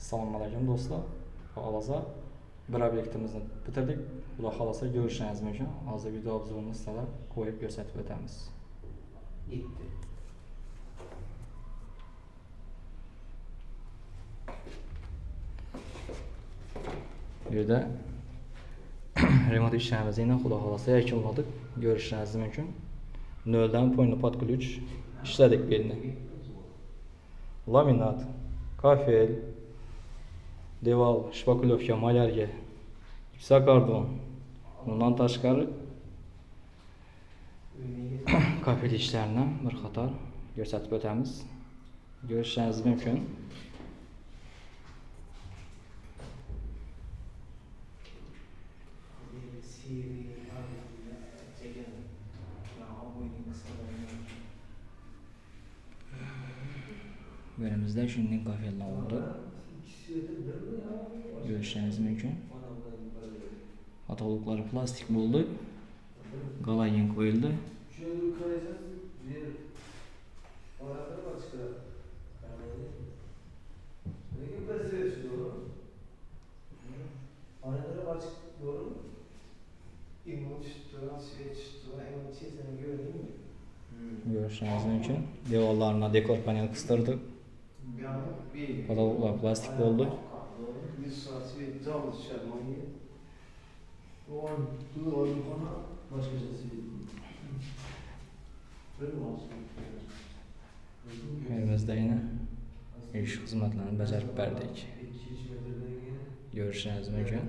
Assalomu alaykum do'stlar. Hozir bir obyektimizni bitirdik. Xudo xolasa ko'rishingiz mumkin. Hozir video obzorini sizlarga qo'yib ko'rsatib o'tamiz. Bitti. Bu yerda remont ishlarimizni xudo xolasa yakunladik. Ko'rishingiz mumkin. Noldan poyni под ключ ishladik bu yerni. Laminat, kafel, deval, shpakulovka, malyarga, yuksak-kordon. Bundan tashqari kafel ishlarini bir qator ko'rsatib o'tamiz. Ko'rishingiz mumkin. Berimizde shunday kafelar oldu. Görüşleriniz mümkün. Atalıkları plastik buldu. Galayen koyuldu. Görüşleriniz mümkün. Devallarına dekor panel kıstırdık. Atalıklar plastik oldu. Elimizde yine iş hizmetlerini becerip verdik. Görüşleriniz mümkün.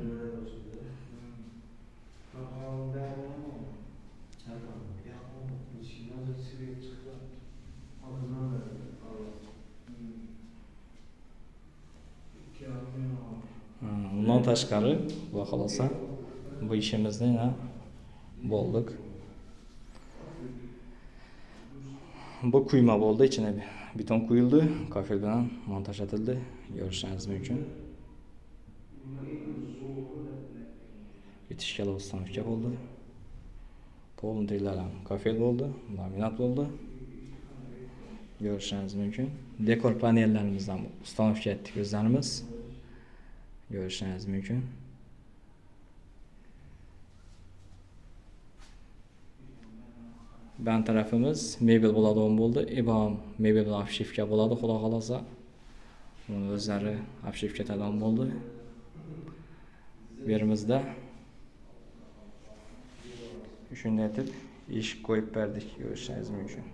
Bundan tashqari, Xudo xolasa bu ishimizni yana bo'ldik. Bu quyma bo'ldi, ichine beton quyildi, kafel bilan montaj etildi. Ko'rishingiz mumkin. Yetishkala ustanovka bo'ldi. Polnitlar ham kafel bo'ldi, laminat bo'ldi. Ko'rishingiz mumkin. Dekor panellarimizdan ustanovka etdik o'zlarimiz. Görüşünüz mümkün. Ben tarafımız mebel buladı oldu. İbam mebel bilan afishifka buladı. Xudo xolasa. Uni o'zlari afishifka talon bo'ldi. Bu yerimizda shunday etib eshik qo'yib berdik. Görüşünüz mümkün.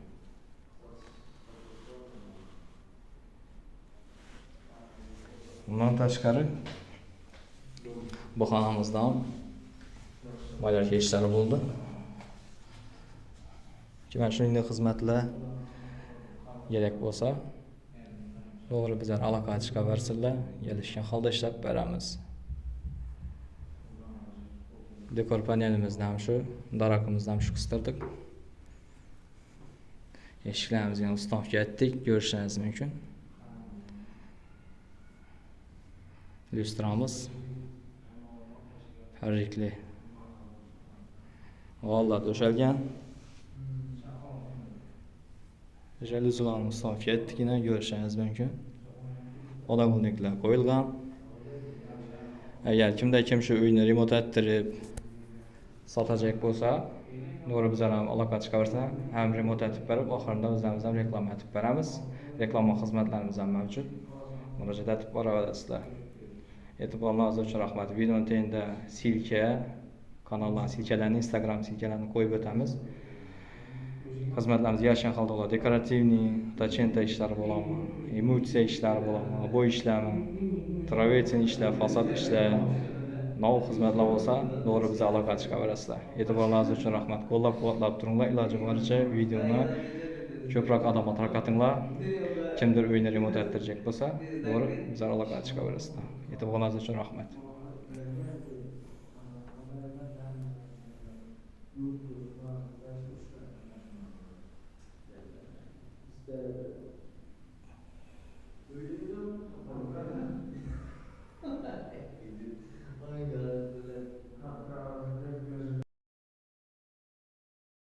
Bundan tashqari bu xonamizda ham malyarka ishlari bo'ldi. Kimlar shunday xizmatlar kerak bo'lsa, to'g'ri bizlar aloqaga chiqib bersinlar, kelishgan holda ishlab beramiz. Dekor panelimizni ham shu, darakimizni ham shu qistirdik. Eshiklarimizni ustanovka etdik, ko'rishingiz mumkin. Lyustramız harikli. G'ollar döşelgen. Jaluzilarni ustanovka etdik, yine ko'rishingiz mumkin. Odamliklar qo'yilgan. Agar kimda kim shu uyni remont ettirib sotacak bo'lsa, to'g'ri bizlar ham aloqa chiqarsa, ham remont etib berib, oxirida o'zimiz ham reklama etib beramiz. Reklama xizmatlarimiz ham mavjud. Murojaat etib boraverasizlar. E'tiborlaringiz uchun rahmat. Videoning tagida silka, kanaldan silkalarni, Instagram silkalarini qo'yib o'tamiz. Xizmatlarimiz yaxshi holda bo'ladi. Dekorativniy, tachenta ishlari bo'ladi, emulsiya ishlari bo'ladi, bo'y ishlari, travertin ishlar, fasad ishlar, nov xizmatlar bo'lsa, to'g'ri bizga aloqaga chiqaverasizlar. E'tiborlaringiz uchun rahmat. Qo'llab-quvvatlab turinglar. Iloji boricha videoni ko'proq odamga tarqatinglar. Kimdir uyini remont ettirecek bo'lsa, to'g'ri bizlar aloqaga chiqaverasizlar. E'tiborlaringiz uchun rahmat.